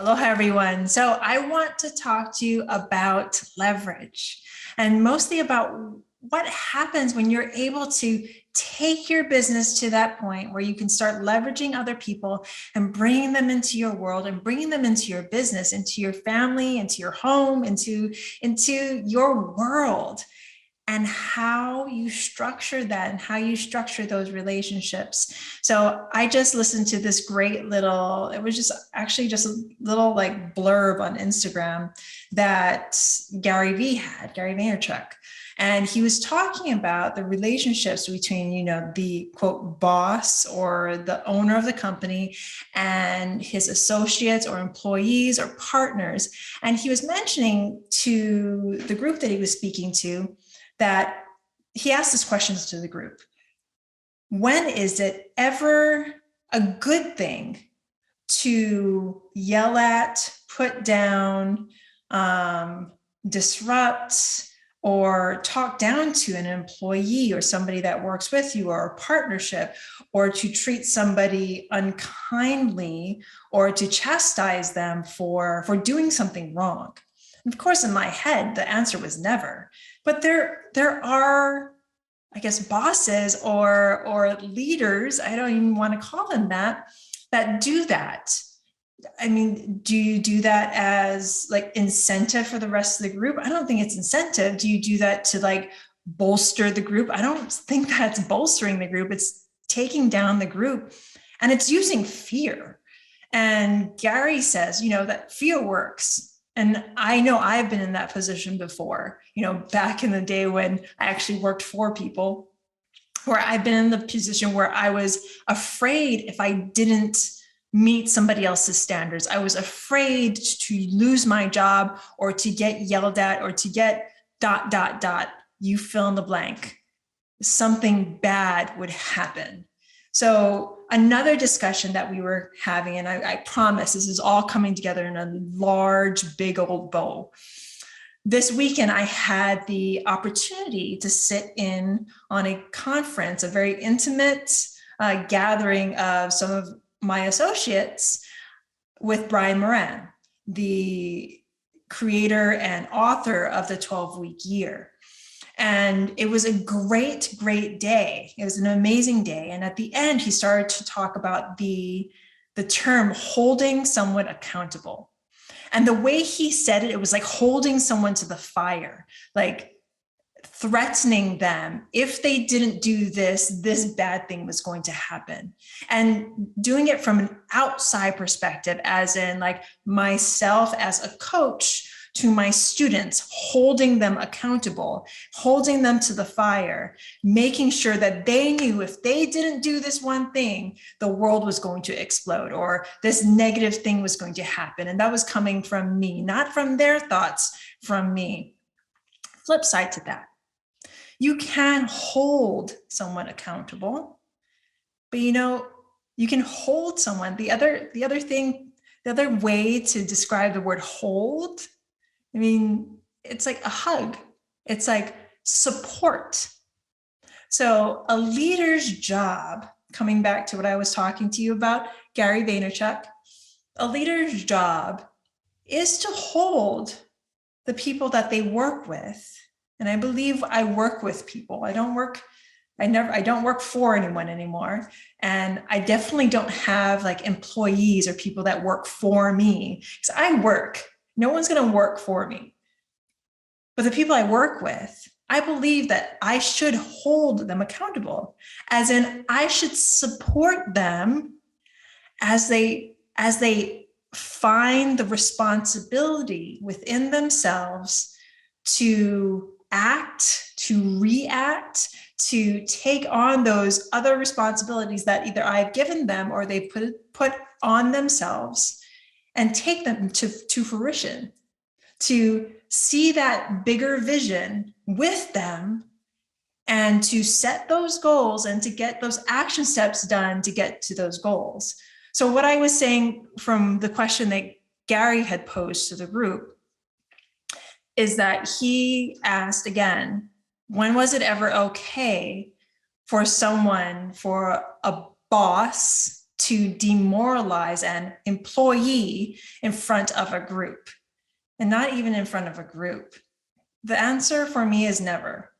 Aloha, everyone. So I want to talk to you about leverage and mostly about what happens when you're able to take your business to that point where you can start leveraging other people and bringing them into your world and bringing them into your business, into your family, into your home, into your world, and how you structure that and how you structure those relationships. So I just listened to this great little, it was just actually just a little like blurb on Instagram that Gary Vaynerchuk. And he was talking about the relationships between, the quote boss or the owner of the company and his associates or employees or partners. And he was mentioning to the group that he was speaking to that he asked these questions to the group. When is it ever a good thing to yell at, put down, disrupt, or talk down to an employee or somebody that works with you or a partnership, or to treat somebody unkindly or to chastise them for doing something wrong? And of course, in my head, the answer was never. But there are, I guess, bosses or leaders, I don't even want to call them that do that. I mean, do you do that as like incentive for the rest of the group? I don't think it's incentive. Do you do that to like bolster the group? I don't think that's bolstering the group. It's taking down the group, and it's using fear. And Gary says, that fear works. And I know I've been in that position before, back in the day when I actually worked for people, where I've been in the position where I was afraid if I didn't meet somebody else's standards. I was afraid to lose my job or to get yelled at or to get ... You fill in the blank. Something bad would happen. So another discussion that we were having, and I promise this is all coming together in a large, big old bow. This weekend, I had the opportunity to sit in on a conference, a very intimate gathering of some of my associates with Brian Moran, the creator and author of the 12-week year. And it was a great, great day. It was an amazing day. And at the end, he started to talk about the term holding someone accountable. And the way he said it, it was like holding someone to the fire, like threatening them. If they didn't do this bad thing was going to happen. And doing it from an outside perspective, as in like myself as a coach to my students, holding them accountable, holding them to the fire, making sure that they knew if they didn't do this one thing, the world was going to explode or this negative thing was going to happen. And that was coming from me, not from their thoughts, from me. Flip side to that. You can hold someone accountable, but you can hold someone. The other way to describe the word hold, I mean, it's like a hug. It's like support. So a leader's job, coming back to what I was talking to you about, Gary Vaynerchuk, a leader's job is to hold the people that they work with. And I believe I work with people. I don't work for anyone anymore. And I definitely don't have like employees or people that work for me. So I work. No one's going to work for me. But the people I work with, I believe that I should hold them accountable, as in I should support them as they find the responsibility within themselves to act, to react, to take on those other responsibilities that either I've given them or they put on themselves, and take them to fruition, to see that bigger vision with them, and to set those goals and to get those action steps done to get to those goals. So what I was saying from the question that Gary had posed to the group is that he asked again, when was it ever okay for a boss to demoralize an employee in front of a group, and not even in front of a group? The answer for me is never.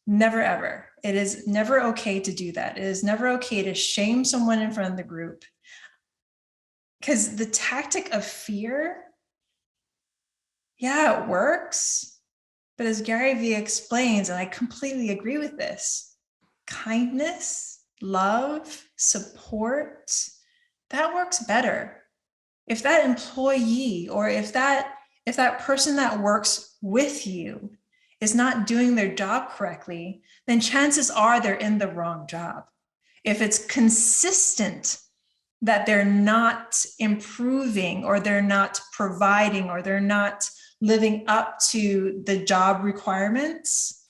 Never, ever. It is never okay to do that. It is never okay to shame someone in front of the group. Because the tactic of fear, yeah, it works. But as Gary Vee explains, and I completely agree with this, kindness, love, support, that works better. If that employee or if that person that works with you is not doing their job correctly, then chances are they're in the wrong job. If it's consistent that they're not improving or they're not providing or they're not living up to the job requirements,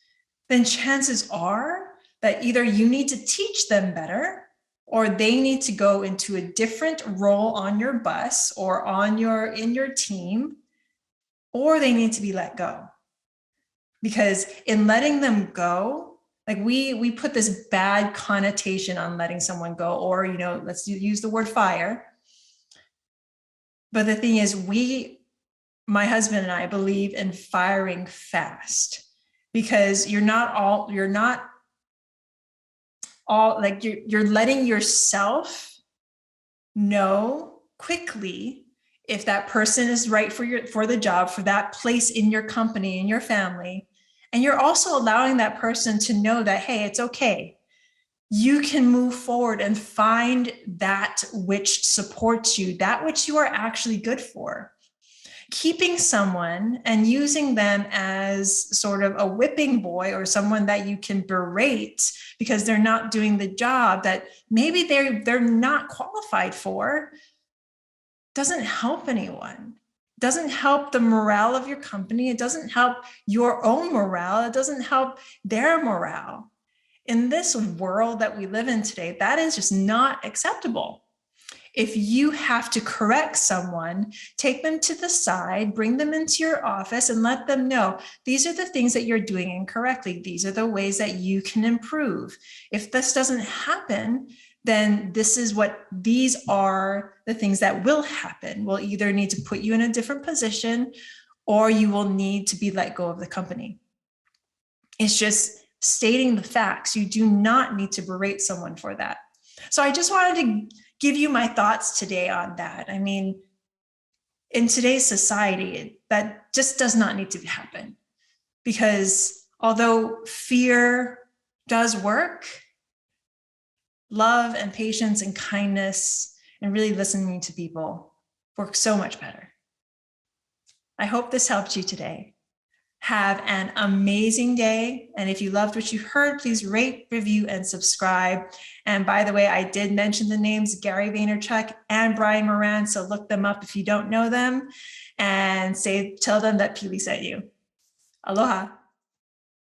then chances are that either you need to teach them better or they need to go into a different role on your bus or in your team, or they need to be let go. Because in letting them go, like we put this bad connotation on letting someone go, or, let's use the word fire. But the thing is, my husband and I believe in firing fast, because you're letting yourself know quickly if that person is right for the job, for that place in your company, in your family. And you're also allowing that person to know that, hey, it's okay. You can move forward and find that which supports you, that which you are actually good for. Keeping someone and using them as sort of a whipping boy or someone that you can berate because they're not doing the job that maybe they're not qualified for doesn't help anyone. It doesn't help the morale of your company. It doesn't help your own morale. It doesn't help their morale. In this world that we live in today, that is just not acceptable. If you have to correct someone, take them to the side, bring them into your office and let them know, these are the things that you're doing incorrectly. These are the ways that you can improve. If this doesn't happen, then these are the things that will happen. We'll either need to put you in a different position or you will need to be let go of the company. It's just stating the facts. You do not need to berate someone for that. So I just wanted to give you my thoughts today on that. I mean, in today's society, that just does not need to happen, because although fear does work, love and patience and kindness and really listening to people work so much better. I hope this helped you today. Have an amazing day. And if you loved what you heard, please rate, review, and subscribe. And by the way, I did mention the names Gary Vaynerchuk and Brian Moran, so look them up if you don't know them and tell them that Pili sent you. Aloha.